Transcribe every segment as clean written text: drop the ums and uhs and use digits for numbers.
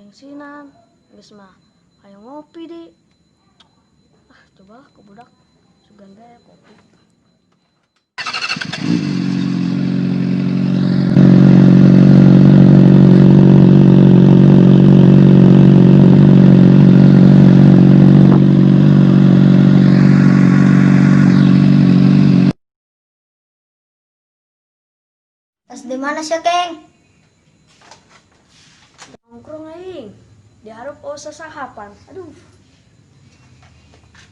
Bensinan, geus mah aya ngopi di. Cobalah ke budak sugan gaya kopi. Tas di mana sih, Keng? Nongkrong aing. Diharap sasahapan. Aduh.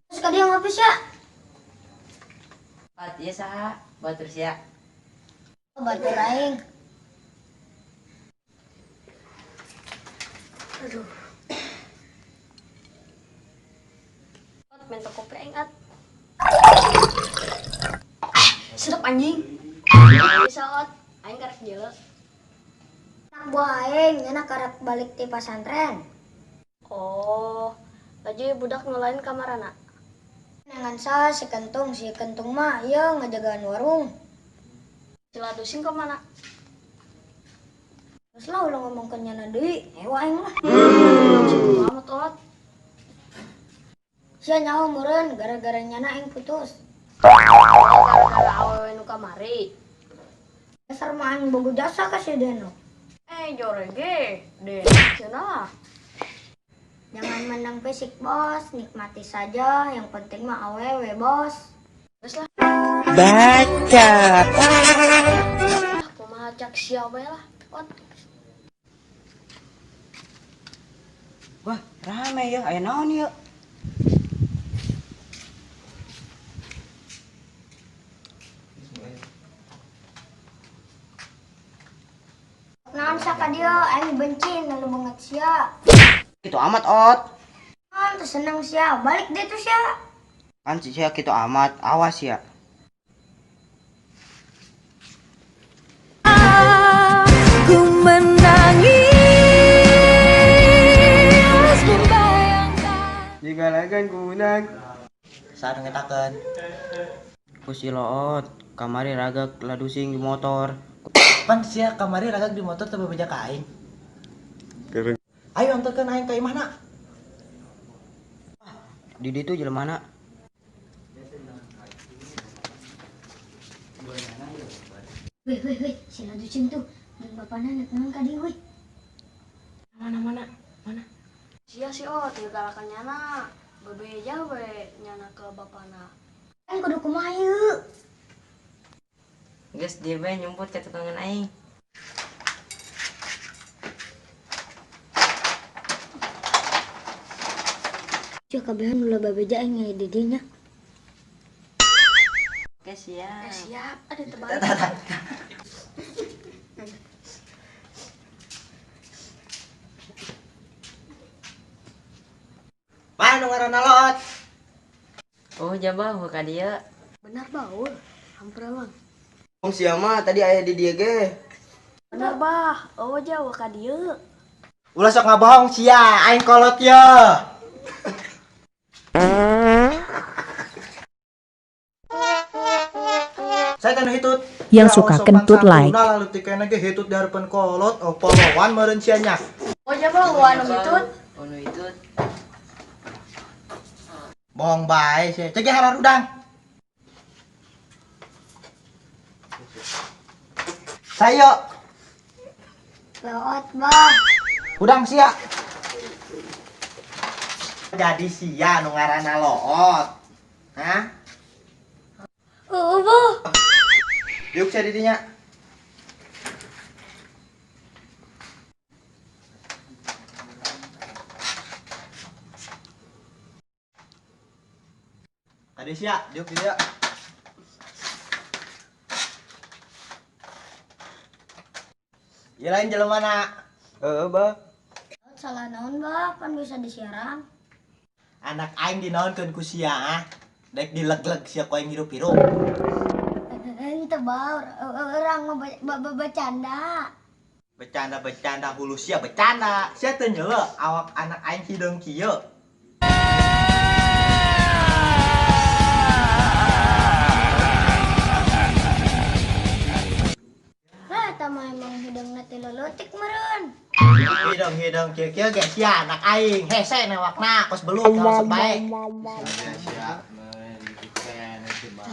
Terus ka dia ngopi sih? Bat ieu saha? Batur sia. Oh, batur aing. Aduh. Minta kopi aing at. Sedap anjing. Bisa ot. Aing karek jeuleuh. Anak buah aing, anak karek balik ti pasantren. Oh, lagi budak ngelain kamarana. Nangan sa si kentung mah ieu ngajagaan warung. Sila dusing ke mana? Terus lah ulah ngomong ke nyana deui, ewa aing lah. Cipu amat ot. Sia nyaho meureun gara-gara nyana aing putus. Gara-gara awewe nu kamari. Dasar mah aing bogo jasa ka si Deno. Jorege, deh, cenah. Jangan mandang fisik, Bos. Nikmati saja, yang penting mah awewe, Bos. Terus lah. Baca. Kumaha cak siapa ya lah, ot. Wah, rame ya. Aya naon ya? Naon sa ka dia, aing benci lalu banget sia. Kitu amat, Ot. Kan seneng sia, balik deh tuh sia. Kan si sia kitu amat. Awas ya. Ku menangis membayangkan Digalakan kunang. Sareng ngetakeun. Ku si Loot, kamari ragak ladusing di motor. Pan sia kamari ragak di motor teu bebeja ka aing. Ayo anterkeun aing ka imahna. Di ditu jelemana. Weh, si laducing tuh. Dan bapana naon ka dieu, weh. Mana? Sia si ot, digalakan nyana. Bebeja we nyana ke bapana. Aing kudu kumaha ieu? Geus dieu bae nyumput ka tukangan aing. Sia kabehan ulah babeja aing aya di dinya. Oke siap. Siap, ada terbalik. Mana nu ngaranna Lot? Oh jabah ka dieu. Benar baul, hampir emang. Wong sia mah tadi aya di dieu ge. Benar bah, jauh ka dieu. Ulah sok ngabohong sia, aing kolot ye. Saya kan hitut. Yang suka kentut like. Lalu tikena ge hitut di harapan kolot, polowan meureun sia nya. Jabah anu mitut. Unu itu Bohong bae sia. Cek ge harar udang. Sayo, Loot, bah. udang sia. Jadi sia nu ngaranna Loot. Hah? Bah. Yuk sia di dinya. Tadi sia, yuk di dia. Ya lain jelemana. Bah. Salah naon, bah? Kan bisa disiaran. Anak aing dinaonkeun ku sia ah. Dek dileg-leg sia ku aing hirup-hirup. Itu bah, orang mau bercanda. Bercanda hulu sia bercanda. Sia teu nyeueuh awak anak aing hideung kieu. Nah, tama emang hidungna ti leutik meureun. Hidung kieu ge sia anak aing hese newakna kos belut harus baik.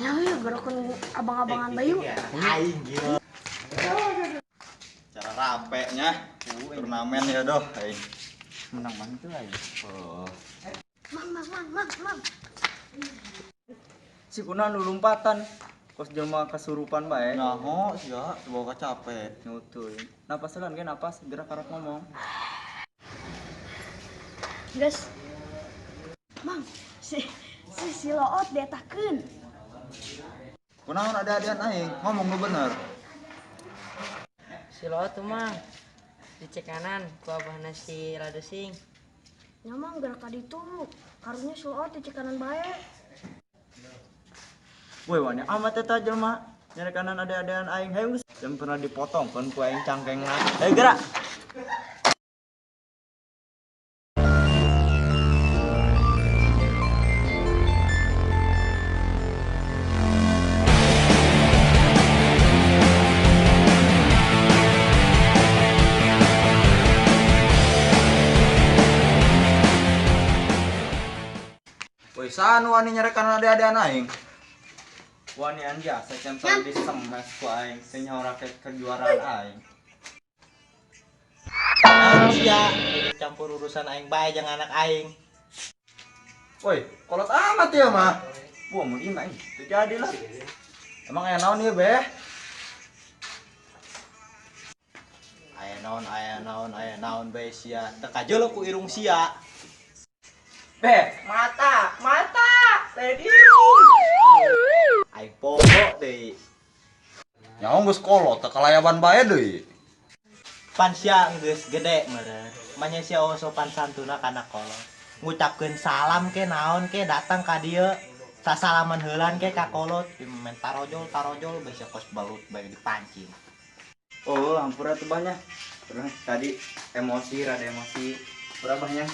Ya ya gerakan abang-abangan Bayu. Aing gila. Cara rapenya turnamen ya doh aing. Menang mana tuh aing? Oh. Mang. Si kuna nu lompatan. Kos jelema kasurupan bae. Naho sia bawa capek. Nutuy. Napas lan ge napas gerak karep ngomong. Guys. Mang, si Loot dietakeun. Kunaon ada adean aing ngomong nu bener. Si lo tuh mang di cek kanan ku abahna si Ladusing. Nya mang gerak ka ditu. Karunya si Loot di cekanan bae. Woi wani amat eta jelema. Nyari kanan ada-adaan aing hayang geus yang pernah dipotong kan ku aing cangkengna. Ayo gerak. Woi sanu wani nyari kanan ada-adean aing. Wani anja secempel di semes ku aing teh nyaho raket kejuaraan aing. Sia campur urusan aing bae jeung anak aing. Woi, kolot amat ya mah. Wah mun imah ih teu jadi lah. Emang aya naon ieu beh? Aya naon bae sia. Teu kajeuleuh ku irung sia. Beh, mata. Tadi. Aing pokok deui. Nyaho geus kolot teu kalayaban bae deui. Pan sia geus gede meureun. Manya sia sopan santuna kana kolot. Ngucapkeun salam ke naon ke datang ka dieu. Sasalaman heulan ke ka kolot. Men tarojol bae sia kos balut bae dipancing. Oh, ampura tuh banyak. Pernah tadi rada emosi. Berapanya?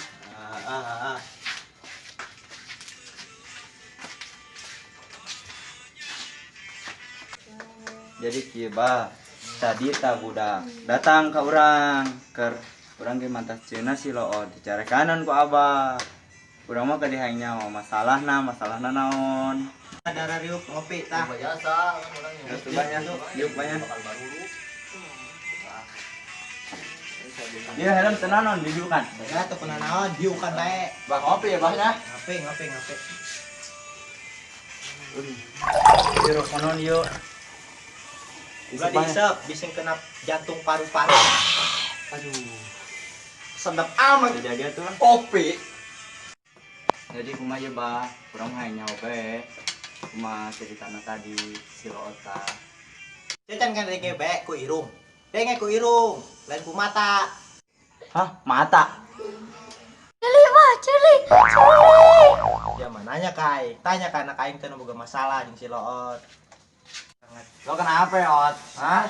Jadi kieu bah. Tadi tak budak datang ke urang keur urang ge mantas cenah si Loot dicare kanan ku abah. Urang mah kadihanya masalahna naon. Ada riuk ngopi tah. Terus tuh banyak, diuk banyak. Dia helm tenanon didiukan. Ya teu pernah naon diukan bae. Bah ngopi ya bahnya. Ngopi. Jero konon yuk. Ulah dihisap, bising kena jantung paru-paru. Aduh. Sedap amat. Jadi tuh Kopi. jadi kumaha ye bah, kurang hanya oge. Kumaha ceritana tadi si Loota. Cecan kan denge bae ku irung. Denge ku irung, lain ku mata. Hah, mata. Celi. Ya mananya kai, tanya ka anak aing teh nu boga masalah jeung si Loot. Lo kenapa ya, Ot? Hah?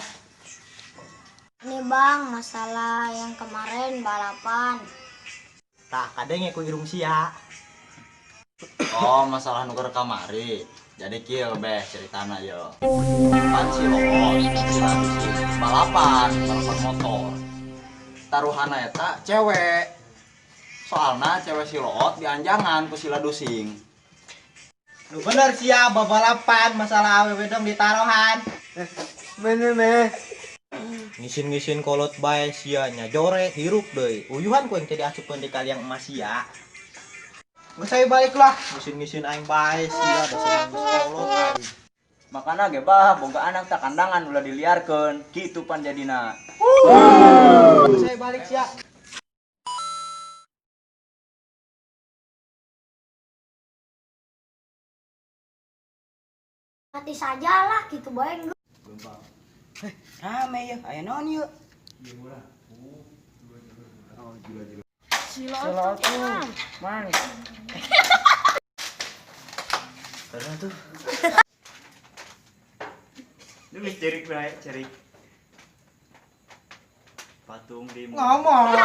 Ini bang, masalah yang kemarin balapan. Tah kadenge ku irung sia. Oh, masalah nu kamari. Jadi kieu beh ceritana yo. Pan si Loot, balapan motor. Taruhana eta cewek. Soalna cewek si Loot dianjangan ku si Ladusing. Nu bener sia babalapan masalah awewe dong di taruhan. Bener meh. Ngisin kolot bae sia nya jore hirup deui. Uyuhan ku yang tadi asupkeun di kaliang emas sia. Geus saya baliklah, ngisin aing bae sia da seneng kolot aing. Makana ge bah boga anak tak kandangan ulah diliarkeun, kitu pan jadina. Geus saya balik sia. Mati sajalah gitu bae. Rame ya, aya naon yuk? Si Loot tuh Mang. Karena tuh. Lu cerik bae, cerik. Patung di Ngomong.